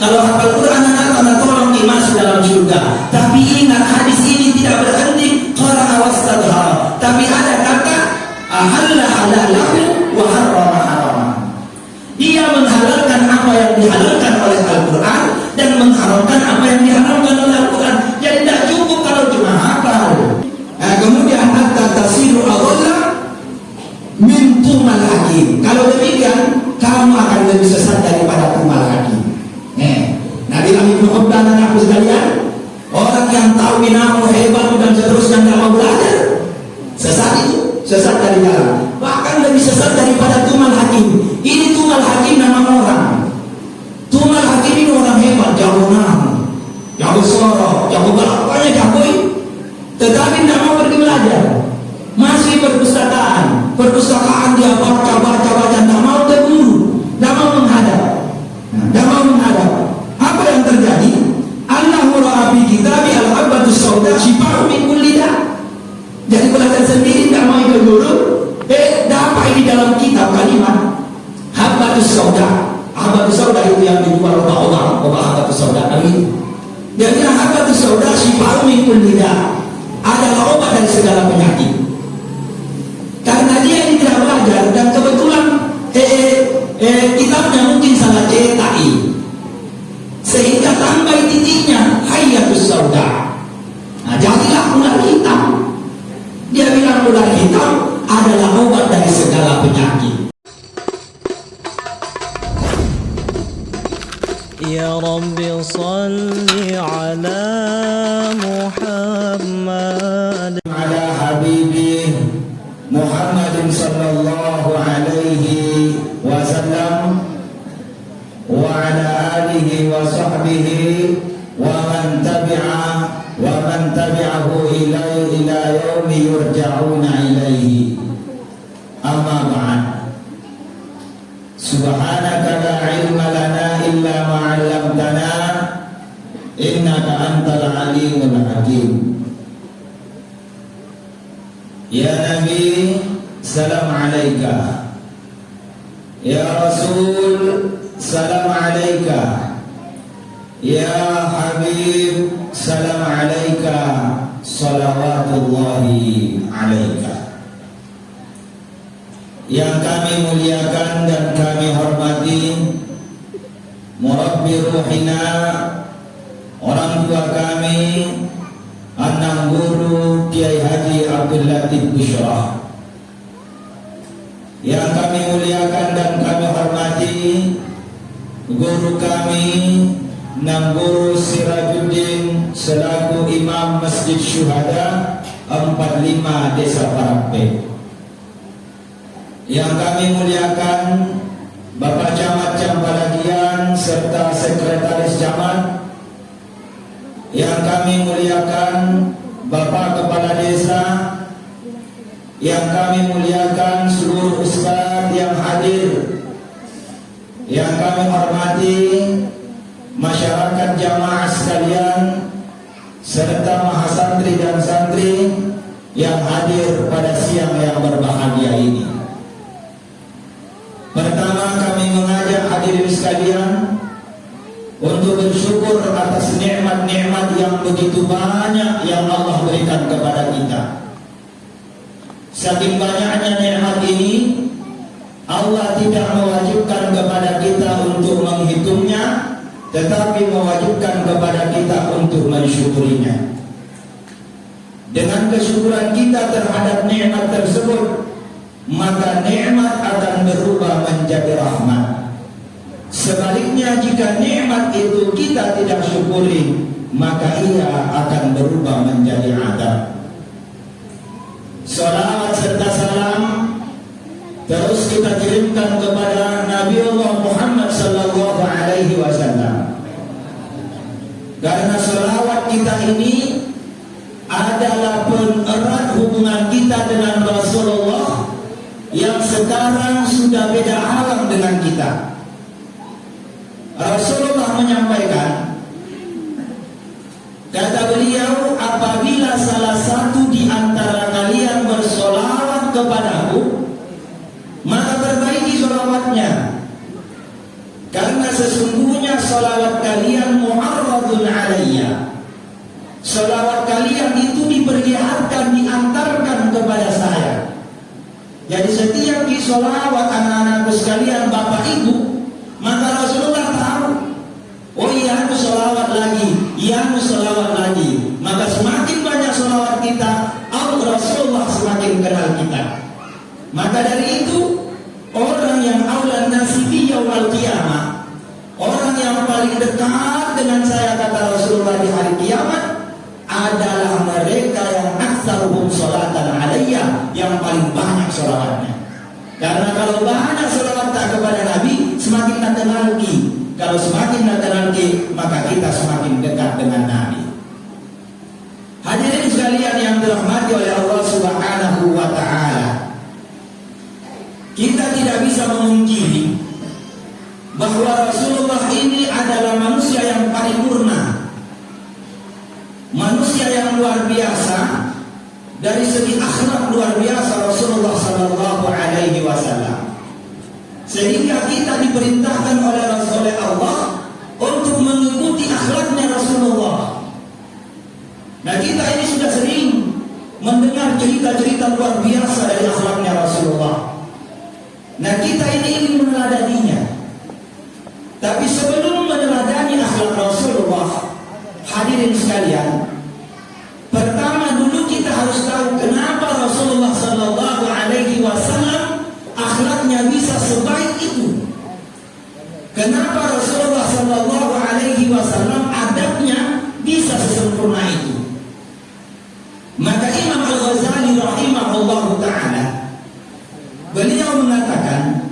Kalau hafal Quran anak tolong masuk dalam surga. Tapi ingat, hadis ini tidak berhenti qara'a wastadhara, tapi ada kata ahalla halalahu wa harrama harama. Dia menghalalkan apa yang dihalalkan oleh Al-Quran dan mengharamkan apa yang diharamkan oleh Al-Quran. Jadi tidak cukup kalau cuma hafal. Kemudian hatta tasiru adalla min tumal hakim. Kalau demikian kamu akan lebih sesat daripada tumal hakim. Nabi Ibnu Uqbah, anakku sekalian, orang yang tahu binamu hebat dan seterusnya tidak mau belajar, sesat itu, sesat dari dalam, bahkan lebih sesat daripada tumal hakim. Ini tumal hakim nama orang. Tumal hakim ini orang hebat, jago nama, jago sorok, jago galak, pokoknya jago, tetapi tidak mau pergi belajar. Masih perpustakaan dia baca, tidak mau terburu, tidak mau menghadap, tidak mau menghadap. Apa yang terjadi? Allahu ra'a fi kitabi al-habbatus sauda shifa'un min kulli da'. Jadi belajar sendiri tidak mau ikut guru. Dapat di dalam kitab kalimat habbatus sauda. Habbatus sauda itu yang dijual obat habbatus sauda kali. Jadi habbatus sauda shifa'un min kulli da', adalah obat dari segala penyakit. Karena dia ini tidak belajar dan kebetulan kitabnya mungkin salah cetak, sehingga tambah titiknya hayatus sauda. Nah, jadilah ular hitam. Dia bilang ular hitam adalah obat dari segala penyakit. Ya Rabbi salli ala Muhammad Ala habibi Muhammadin sallallahu alaihi wasallam wa ala alihi wa sahbihi wa man tabi'ahu ila yaumi yurja'una ilaihi. Amma ba'd. Subhanaka la ilma lana illa ma 'allamtana innaka antal alimul hakim. Ya Nabi, salam alaika. Ya Rasul, salam alaika. Ya Habib, salam alaika. Salawatullahi alaika. Yang kami muliakan dan kami hormati Murabbi ruhina, orang tua kami, anak guru Kiai Haji Abdul Latif Bushrah. Yang kami muliakan dan kami hormati guru kami, Nang Guru Sirajuddin selaku Imam Masjid Syuhada 45 Desa Parapet. Yang kami muliakan Bapak Camat Campalagian serta Sekretaris Camat. Yang kami muliakan Bapak Kepala Desa. Yang kami muliakan seluruh ustaz yang hadir. Yang kami hormati masyarakat jamaah sekalian serta mahasantri dan santri yang hadir pada siang yang berbahagia ini. Pertama, kami mengajak hadirin sekalian untuk bersyukur atas nikmat-nikmat yang begitu banyak yang Allah berikan kepada kita. Saking banyaknya nikmat ini, Allah tidak mewajibkan kepada kita untuk menghitungnya, tetapi mewajibkan kepada kita untuk mensyukurinya. Dengan kesyukuran kita terhadap nikmat tersebut, maka nikmat akan berubah menjadi rahmat. Sebaliknya, jika nikmat itu kita tidak syukuri, maka ia akan berubah menjadi adab. Salawat serta salam terus kita kirimkan kepada Nabi Allah Muhammad sallallahu alaihi wasallam. Karena salawat kita ini adalah penerat hubungan kita dengan Rasulullah yang sekarang sudah beda alam dengan kita. Rasulullah menyampaikan, kata beliau, apabila salah satu di antara kalian bersolawat kepadaku, maka perbaiki solawatnya, karena sesungguhnya solawat kalian mu'arradun alayya. Selawat kalian itu diperlihatkan, diantarkan kepada saya. Jadi setiap di selawat anak-anakku sekalian, bapak ibu, maka Rasulullah tahu, oh iya aku selawat lagi, iya aku selawat lagi. Maka semakin banyak selawat kita, Rasulullah semakin kenal kita. Maka dari itu, orang yang aulan nasibi yaumil qiyamah, orang yang paling dekat dengan saya, kata Rasulullah, di hari kiamat adalah mereka yang aktsaruhum sholatan alayya, yang paling banyak sholawatnya. Karena kalau banyak sholawat kepada Nabi, semakin nak kenal ki. Kalau semakin nak kenal ki, maka kita semakin dekat dengan Nabi. Hadirin sekalian yang dirahmati oleh Allah Subhanahu wa taala, kita tidak bisa memungkiri bahwa Rasulullah ini adalah manusia yang paripurna, manusia yang luar biasa. Dari segi akhlak luar biasa Rasulullah sallallahu alaihi wasallam, sehingga kita diperintahkan oleh Allah untuk mengikuti akhlaknya Rasulullah. Nah, kita ini sudah sering mendengar cerita-cerita luar biasa dari akhlaknya Rasulullah. Nah, kita ini ingin meneladaninya. Tapi sebelum meneladani akhlak Rasulullah, hadirin sekalian, pertama dulu kita harus tahu kenapa Rasulullah sallallahu alaihi wasallam akhlaknya bisa sebaik itu. Kenapa Rasulullah sallallahu alaihi wasallam adabnya bisa sesempurna itu. Maka Imam Al-Ghazali rahimahullahu ta'ala, beliau mengatakan,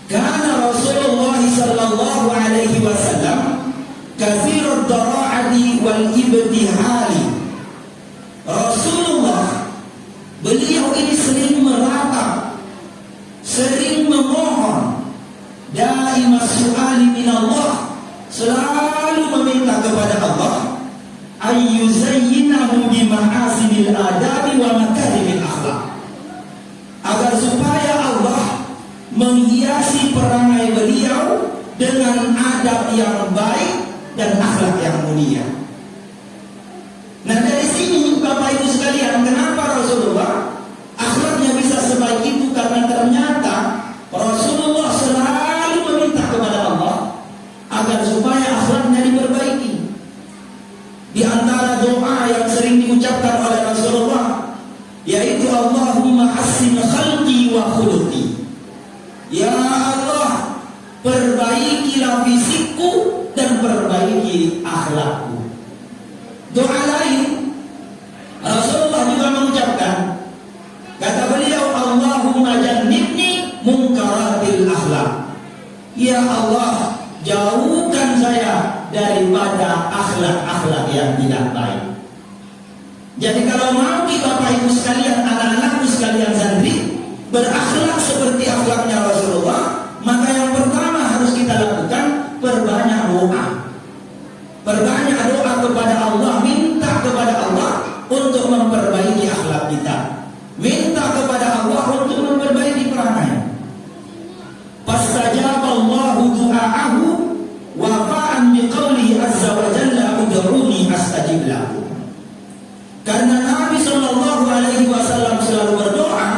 karena Rasulullah sallallahu alaihi wasallam kathirud dara'ati wal ibtihali. Rasulullah, beliau ini sering meratap, sering memohon, da'imas su'ali minallah, selalu meminta kepada Allah ayyuzayyinahu bima'asinil adabi wa makarimil akhlak, agar supaya Allah menghiasi perangai beliau dengan adab yang baik dan akhlak yang mulia. Nah, dari sini Bapak Ibu sekalian, kenapa Rasulullah akhlaknya bisa sebaik itu? Karena ternyata Rasulullah selalu meminta kepada Allah agar supaya akhlaknya diperbaiki. Di antara doa yang sering diucapkan oleh Rasulullah yaitu Allahumma hassin khalqi wa khuluqi. Ya Allah, perbaikilah fisikku dan perbaiki akhlakku. Doa lain Rasulullah juga mengucapkan, kata beliau, Allahumma jannibni munkaratil akhlak. Ya Allah, jauhkan saya daripada akhlak-akhlak yang tidak baik. Jadi kalau mau kita Bapak Ibu sekalian, anak-anakku sekalian santri, berakhlak seperti akhlaknya Rasulullah, maka yang pertama harus kita lakukan, perbanyak doa. Perbanyak doa kepada Allah, minta kepada Allah untuk memperbaiki akhlak kita. Minta kepada Allah untuk memperbaiki perangai. Fastajaba Allahu du'aahu wa fa'an biqaulihi azza wa jalla ud'uni astajib lakum. Karena Nabi sallallahu alaihi wasallam selalu berdoa,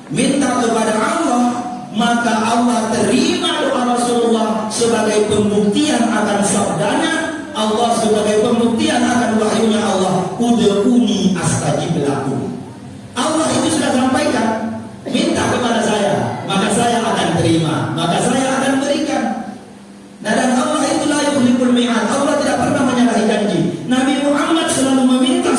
minta kepada Allah, maka Allah terima doa Rasulullah sebagai pembuktian akan sabdanya Allah, sebagai pembuktian akan wahyunya Allah, ud'uni astajib lakum. Allah itu sudah sampaikan, minta kepada saya, maka saya akan terima, maka saya akan berikan. Nah, dan Allah itu la yukhliful mi'ad. Allah tidak pernah menyalahi janji. Nabi Muhammad selalu meminta,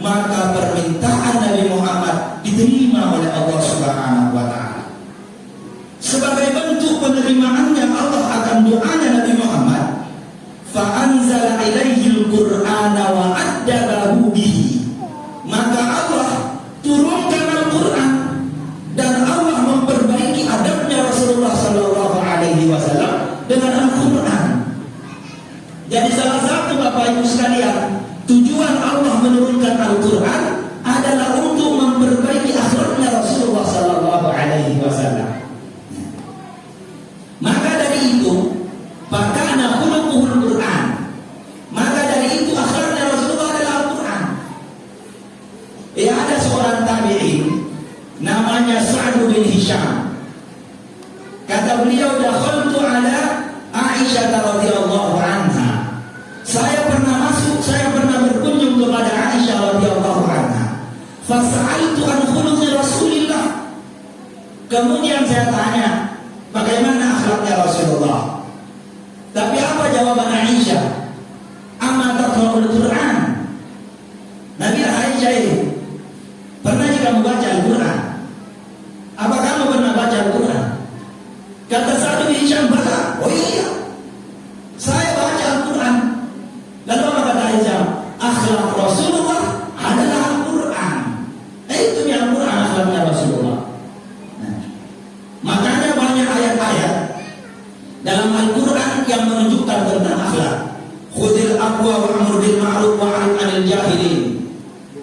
maka permintaan Nabi Muhammad diterima oleh Allah Subhanahu wa taala. Sebagai bentuk penerimaannya Allah akan doanya Nabi Muhammad, fa anzala ilaihil qur'ana wa addabahu bihi. Maka Allah turunkan Al-Qur'an dan Allah memperbaiki adabnya Rasulullah sallallahu alaihi wasallam dengan Al-Qur'an. Jadi salah satu Bapak Ibu sekalian, tujuan Allah menurunkan Al-Quran adalah untuk memperbaiki akhlaknya Rasulullah sallallahu alaihi wasallam. Maka dari itu, fakana Aisyah radhiyallahu anha. Saya pernah berkunjung kepada Aisyah radhiyallahu anha. Fasa'altu an khuluqi Rasulillah. Kemudian saya tanya, bagaimana akhlaknya Rasulullah? Tapi apa jawaban Aisyah? Amma taqra'ul Qur'an. Nabi Aisyah ini, pernah jika membaca Al-Quran? Apa kamu pernah baca Al-Quran? Kata Sa'd bin Hisham, bala. Oh iya, saya baca Al-Quran. Lalu apa kata Aisyah? Akhlak Rasulullah adalah Al-Quran. Itu yang Al-Quran akhlaknya Rasulullah. Nah, makanya banyak ayat-ayat dalam Al-Quran yang menunjukkan tentang akhlak. Khudil aqwa wa'mur bil ma'ruf wa'rid 'anil jahilin.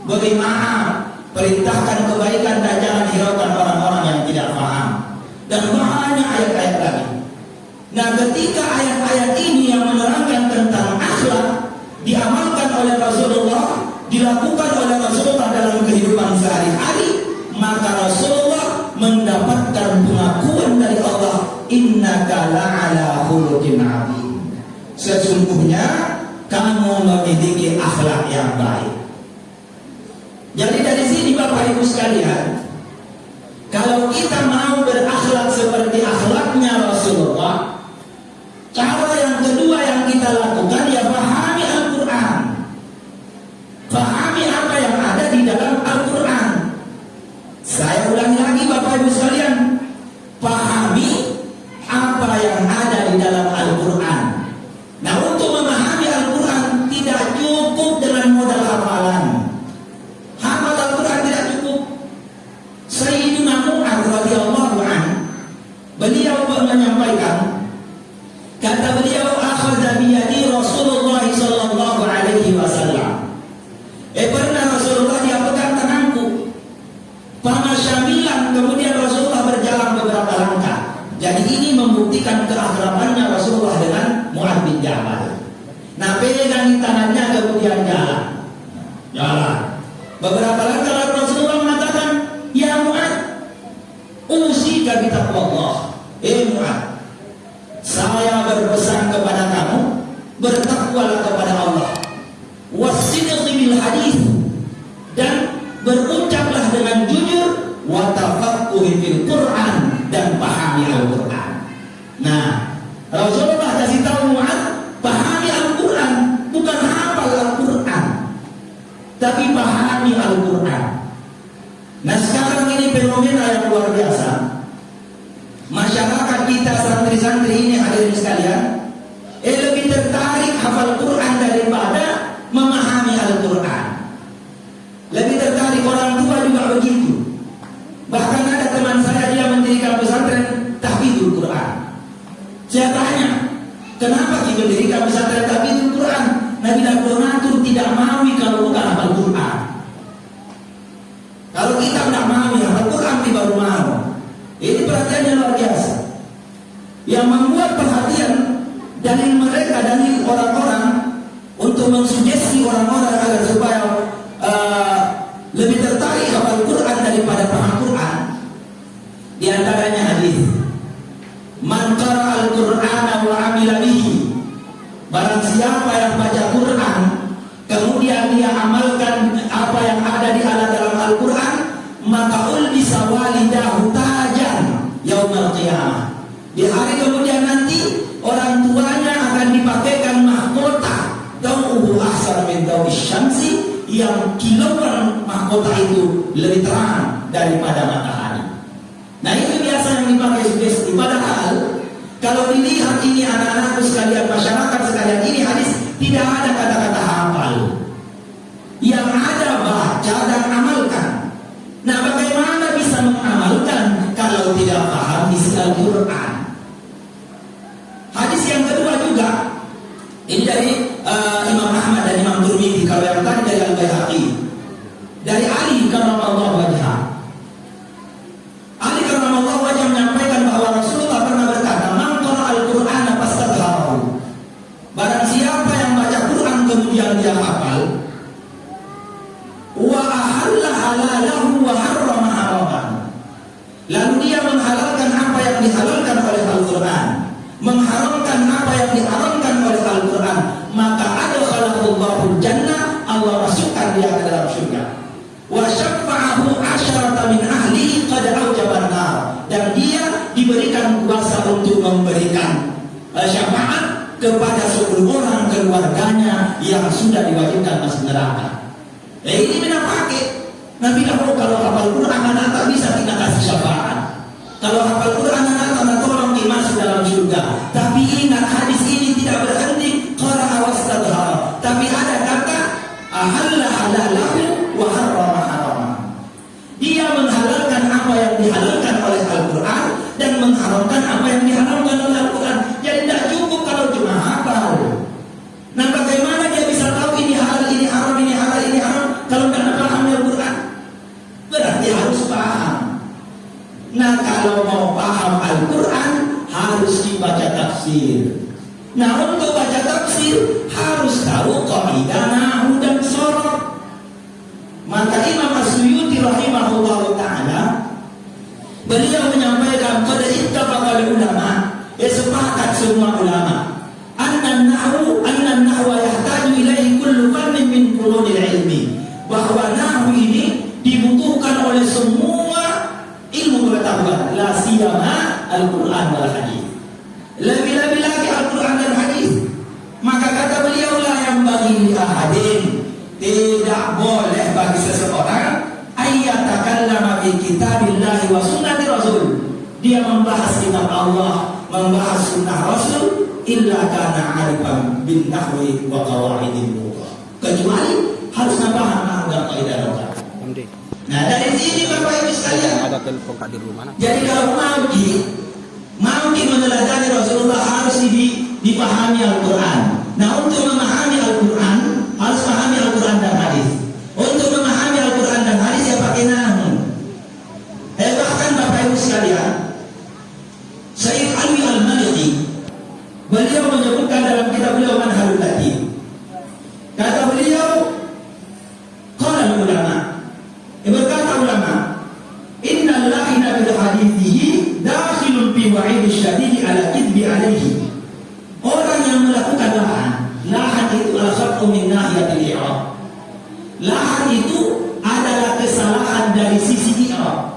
Beri maaf, perintahkan kebaikan dan jangan hiraukan orang-orang yang tidak paham. Dan banyak ayat-ayat lagi. Nah, ketika ayat-ayat ini yang menerangkan tentang akhlak diamalkan oleh Rasulullah, dilakukan oleh Rasulullah dalam kehidupan sehari-hari, maka Rasulullah mendapatkan pengakuan dari Allah, innaka la'ala khuluqin 'adzim. Sesungguhnya kamu memiliki akhlak yang baik. Jadi dari sini Bapak Ibu sekalian, kalau kita mau berakhlak seperti akhlaknya Rasulullah, cara yang kedua yang kita lakukan ya pahami Al-Quran. Pahami apa yang ada di dalam Al-Quran. Saya ulangi lagi Bapak Ibu sekalian, pahami apa yang ada di dalam Al-Quran. Nah, untuk memahami Al-Quran tidak cukup dengan modal hafalan. Hafal Al-Quran tidak cukup. Sayyidina Mu'adz radhiyallahu anhu, beliau menyampaikan, kata beliau, akhadha biyadi Rasulullah sallallahu alaihi wasallam. Pernah Rasulullah dia pegang tanganku. Pamasyamilan, kemudian Rasulullah berjalan beberapa langkah. Jadi ini membuktikan keakrabannya Rasulullah dengan Mu'adz bin Jabal. Nah, pegang tangannya kemudian jalan. Beberapa langkah lalu Rasulullah mengatakan, ya Mu'adz, usika bi taqwallah. Mu'adz, saya berpesan kepada kamu, bertakwalah kepada Allah. Wasidqi bil hadis, dan berucaplah dengan jujur, wa tafaqquhi fil Qur'an, dan pahami Al-Quran. Nah, Rasulullah kasih tahu Mu'adz, pahami Al-Quran, bukan hafal Al-Quran, tapi pahami Al-Quran. Nah, sekarang ini fenomena yang luar biasa. Masyarakat kita, santri-santri ini hadirin sekalian, lebih tertarik hafal Quran daripada memahami Al-Quran. Lebih tertarik, orang tua juga begitu. Bahkan ada teman saya, dia mendirikan pesantren tahfidzul Quran. Saya tanya, kenapa kita mendirikan pesantren tahfidzul Quran? Nabi dan donatur tidak mau kalau bukan hafal Quran. Kalau kita tidak mau hafal Quran, baru mau. Ini perhatiannya luar biasa. Yang membuat perhatian dari mereka, dari orang-orang, untuk mensugesti orang-orang agar supaya lebih tertarik hafal Quran daripada paham Quran. Di antaranya hadis, man qara'a al-Qur'ana wa 'amila bihi. Barang siapa yang baca Quran kemudian dia amalkan apa yang ada di dalam Al-Quran, maka ulbisa walidahu tajan yaumil qiyamah. Di hari kemudian nanti orang tuanya akan dipakaikan mahkota dau'uhu ahsar min dau'is syamsi, yang kilauan mahkota itu lebih terang daripada matahari. Nah, itu biasa yang dipakai sugesti. Padahal kalau dilihat ini anak-anakku sekalian, masyarakat sekalian, ini hadis tidak ada kata-kata hafal. Yang ada baca dan amalkan. Nah, bagaimana bisa mengamalkan kalau tidak paham isi Al-Quran? Hadis yang kedua juga, ini dari Imam Ahmad dan Imam Tirmidzi. Kalau yang tadi dari Al-Baihaqi, dari Ali karramallahu wajhah. Ali karramallahu wajhah menyampaikan bahwa Rasulullah pernah berkata, man qara'a al-Qur'ana fastadharahu. Barang siapa yang baca Quran kemudian dia hafal, wa ahalla halalahu wa harrama haraman, lalu dia menghalalkan apa yang dihalalkan oleh Al-Quran mengharamkan apa yang diharamkan oleh Al-Quran, maka adkhalahullahu jannah, Allah masukkan dia ke dalam surga. Wa syafa'ahu asyarata min ahli qad aujaban nar, dan dia diberikan kuasa untuk memberikan syafaat kepada 10 orang keluarganya yang sudah diwajibkan masuk neraka. Ini benar pakai. Nabi tahu kalau hafal Quran anak tak bisa kita kasih syafaat. Kalau hafal Quran anak tolong masuk dalam surga. Tapi ingat, hadis ini tidak berhenti qara'a wastadhara, tapi ada kata ahalla halalahu wa harrama harama. Dia menghalalkan apa yang dihalalkan oleh Al-Quran dan mengharamkan apa yang diharamkan oleh Al-Quran. Jadi tidak cukup kalau cuma hafal. Nah, bagaimana dia bisa tahu ini halal, ini haram, ini halal, ini haram kalau tidak paham Al-Quran? Berarti harus paham. Nah, kalau mau paham Al-Quran harus dibaca tafsir. Nah, untuk baca tafsir harus tahu qaidah nahwu dan sharaf. Maka Imam As-Suyuti rahimahullah ta'ala, beliau menyampaikan qad ittafaqa ulama, sepakat semua ulama, anna nahwa yahtaju ilaihi kullu fannin min furudil ilmi, bahwa nahwu ini dibutuhkan oleh semua ilmu pengetahuan, la siyama Al-Quran wal hadis. Lebih-lebih lagi Al-Quran dan hadis. Maka kata beliau, la yang bagi ahadin, tidak boleh bagi seseorang ayyatakallama fi kitabillahi wa sunnati rasul, dia membahas kitab Allah, membahas sunnah Rasul, illa kana arifan bin nahwi wa qawaidil lughah, kecuali harus paham nahwu dan kaidah lughah. Nah, dari sini Bapak Ibu sekalian, ada telepon Pak di rumah. Jadi kalau mau meneladani Rasulullah harus dipahami Al-Quran. Nah, untuk memahami Al-Quran harus pahami Al-Quran dan hadis. Untuk memahami Al-Quran dan hadis ya pakai nahwu. Bahkan Bapak Ibu sekalian, Syekh Alwi Al-Maliki, beliau menyebutkan dalam kitab beliau Manhalul Latif. Kata beliau, qala ulama, berkata ulama, innal la'ina bil hadithihi dakhilun fi wa'id syadid ala kidbi alaihi. Orang yang melakukan lahan itu al-khat'u min nahiyatil i'rab. Lahan itu adalah kesalahan dari sisi i'rab.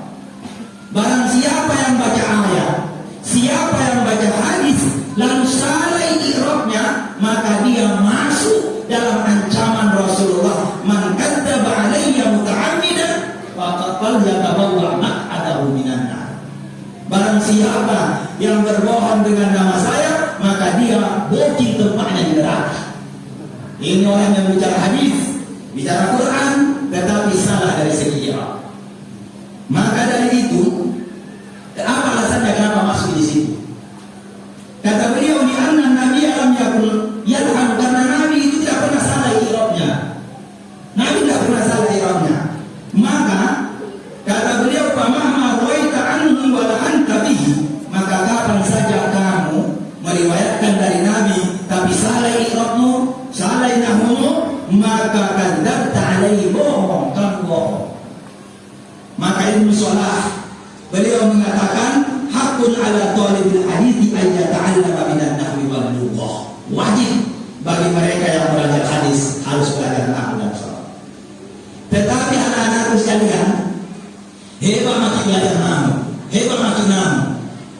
Barang siapa yang baca ayat, siapa yang baca hadis lalu salah i'rabnya, maka dia masuk dalam ancaman Rasulullah, man kadzdzaba alayya muta'ammidan faqad yatabawwa maq'adahu minan nar. Barang siapa yang berbohong dengan nama saya, maka dia booking tempatnya di neraka. Ini orang yang bicara hadis, bicara Quran, tetapi salah dari segi i'rab. Maka dari itu, apa alasannya kenapa masuk di situ? Kata beliau, di anna Nabi alam yakul yalham, karena Nabi itu tidak pernah salah i'rabnya. Nabi tidak pernah salah i'rabnya. Maka kata beliau, famahma ruwaita anhu wa la'anta bihi, maka kapan saja kamu meriwayatkan dari Nabi tapi salah i'rabmu, salah nahwu, maka kadzdzabta alaihi, bohong, kamu bohong. Maka Ibnu Shalah beliau mengatakan, hakun ala thalibil hadithi an yata'allama minan nahwi wal lughah. Wajib bagi mereka yang belajar hadis harus belajar nahwu dan sharaf. Tetapi anak-anakku sekalian, hebat mati belajar nahwu, hebat mati nahwu,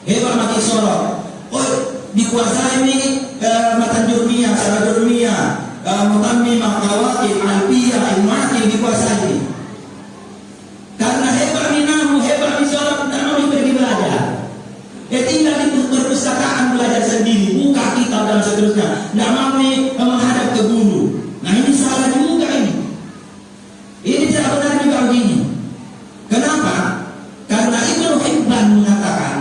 hebat mati sharaf. Oh, dikuasai ini matan jurmiyah, syarah jurmiyah, mutammimah, qawaid, alfiyah, ilmuakil, dikuasai ini. Karena hebat di nahwu, hebat di sharaf, tidak mau pergi belajar. Tinggal di perpustakaan belajar sendiri, buka kitab dan seterusnya. Tidak mau menghadap ke guru. Nah, ini salah juga ini. Ini tidak benar juga begini. Kenapa? Karena Ibnu Hibban mengatakan,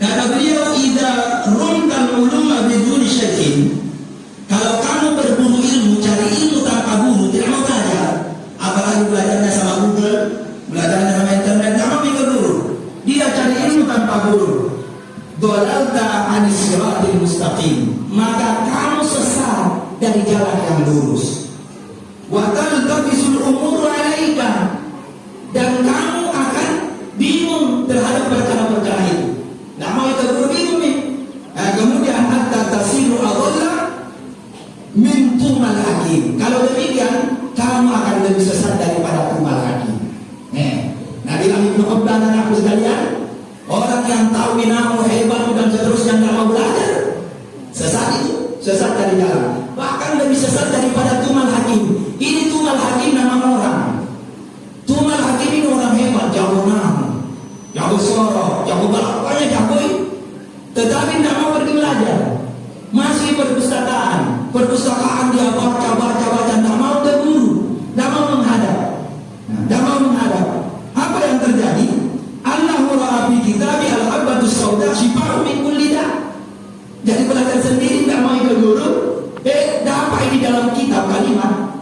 kata beliau, idza rumtal uluma biduni syai'in, kalau kamu berburu ilmu, cari ilmu tanpa guru, tidak mau belajar, apalagi belajarnya sama Google, belajarnya sama internet, tidak mau ikut guru. Dia cari ilmu tanpa guru, dolalta anis siratil mustaqim, maka kamu sesat dari jalan yang lurus. Wa taltabisul umur alaika, dan kamu akan bingung terhadap perkara-perkara itu. Nah, mau itu guru bingung nih. hakim. Kalau demikian, kamu akan lebih sesat daripada tumal hakim. Nah, bilang Ibnu Qutbah dan aku sekalian, orang yang tahu binamu hebat dan seterusnya nggak mau belajar, sesat itu, sesat dari jalan. Bahkan lebih sesat daripada tumal hakim. Ini tumal hakim nama orang. Tumal hakim ini orang hebat, jago nama, jago sorok, jago balap, pokoknya jago. Tetapi tidak mau pergi belajar. Masih perpustakaan dia baca, tidak mau ke guru, tidak mau menghadap. Tidak mau menghadap. Apa yang terjadi? Allahu ra'a fi kitabi al-habbatus sauda shifa'un min kulli da'. Jadi belajar sendiri tidak mau ke guru. Dapat di dalam kitab kalimat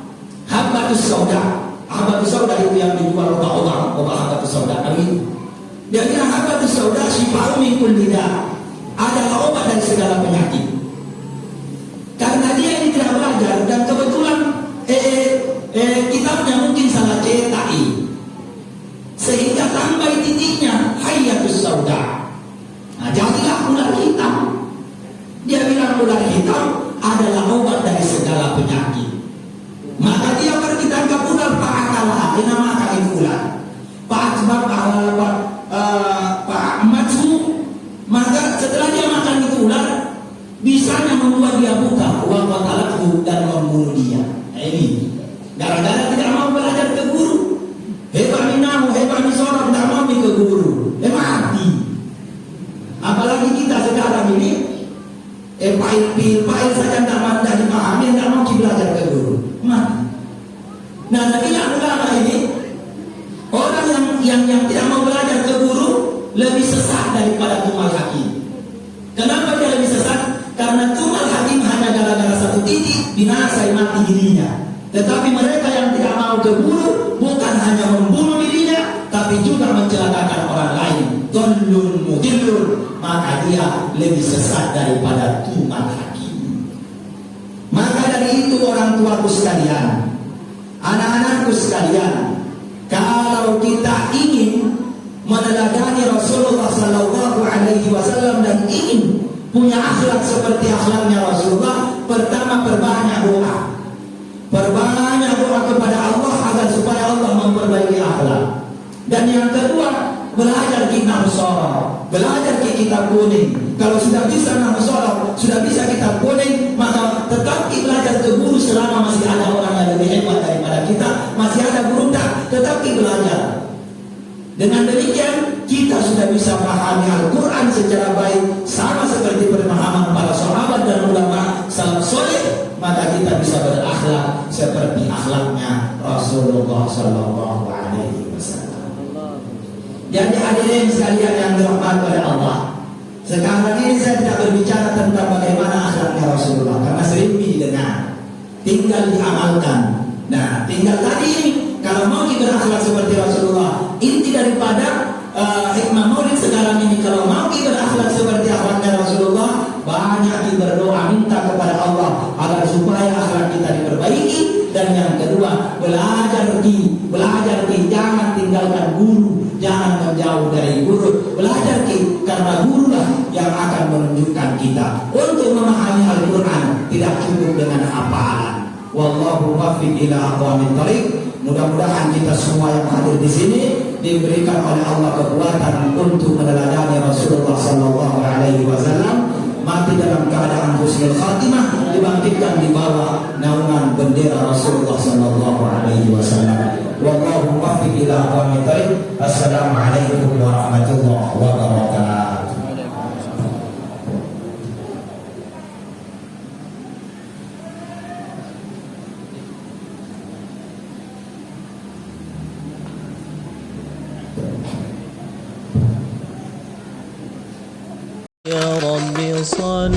habbatus sauda. Habbatus sauda itu yang dijual obat habbatus sauda kali. Dia bilang habbatus sauda shifa'un min kulli da', adalah obat dari segala penyakit. Karena dia ini tidak belajar dan kebetulan kitabnya mungkin salah cetak, sehingga tambah titiknya hayatus sauda. Nah, jadilah ular hitam. Dia bilang ular hitam adalah obat dari segala penyakit. Maka dia pergi tangkap ular Pak dinamakan itu ular Pak Ahmadmu. Maka setelah dia makan itu ular, bisanya membuat dia buta, waqatalahu, dan membunuh dia. Nah, ini gara-gara tidak mau belajar ke guru. Hebat minamu, hebat misorok, tidak mau ke guru, mati. Apalagi kita sekarang ini pahit saja tidak mandang dipahami, tidak mau belajar ke guru, mati. Nah, nabilah ulama ini orang yang tidak mau belajar ke guru lebih sesat daripada tumal hakim. Kenapa dia lebih sesat? Karena tumal hakim hanya gara-gara satu titik binasa mati dirinya. Tetapi mereka yang tidak mau ke guru bukan hanya membunuh dirinya, tapi juga mencelakakan orang lain. Dhallun mudillun, maka dia lebih sesat daripada tumal hakim. Maka dari itu orang tuaku sekalian, anak-anakku sekalian, kalau kita ingin meneladani Rasulullah Sallallahu Alaihi Wasallam dan ingin punya akhlak seperti akhlaknya Rasulullah, pertama perbanyak doa. Perbanyak doa kepada Allah agar supaya Allah memperbaiki akhlak. Dan yang kedua, belajar kitab Mushaf, belajar kitab kuning. Kalau sudah bisa Mushaf, sudah bisa kitab kuning, maka tetap belajar ke guru selama masih ada orang yang lebih hebat daripada kita, masih ada guru tetapi belajar. Dengan demikian kita sudah bisa memahami Al-Quran secara baik, sama seperti pemahaman para sahabat dan ulama salaf soleh. Maka kita bisa berakhlak seperti akhlaknya Rasulullah Sallallahu Alaihi Wasallam. Jadi hadirin sekalian yang dirahmati oleh Allah, sekarang ini saya tidak berbicara tentang bagaimana akhlaknya Rasulullah, karena sering didengar, tinggal diamalkan. Nah, tinggal tadi ini, kalau mau kita berakhlak seperti Rasulullah, inti daripada hikmah maulid sekarang ini, kalau mau kita berakhlak seperti akhlaknya Rasulullah, banyak berdoa minta kepada Allah agar supaya akhlak kita diperbaiki. Dan yang kedua, belajar jangan tinggalkan guru, jangan menjauh dari guru, belajar karena gurulah yang akan menunjukkan kita untuk memahami Al-Quran, tidak cukup dengan hafalan. Wallahu muwaffiq ila aqwamit thoriq. Mudah-mudahan kita semua yang hadir di sini diberikan oleh Allah kekuatan untuk meneladani Rasulullah Sallallahu Alaihi Wasallam, mati dalam keadaan husnul khatimah, dibangkitkan di bawah naungan bendera Rasulullah Sallallahu Alaihi Wasallam. Wallahu muwaffiq ila aqwamit thoriq. Assalamualaikum warahmatullahi wabarakatuh. يا رب صل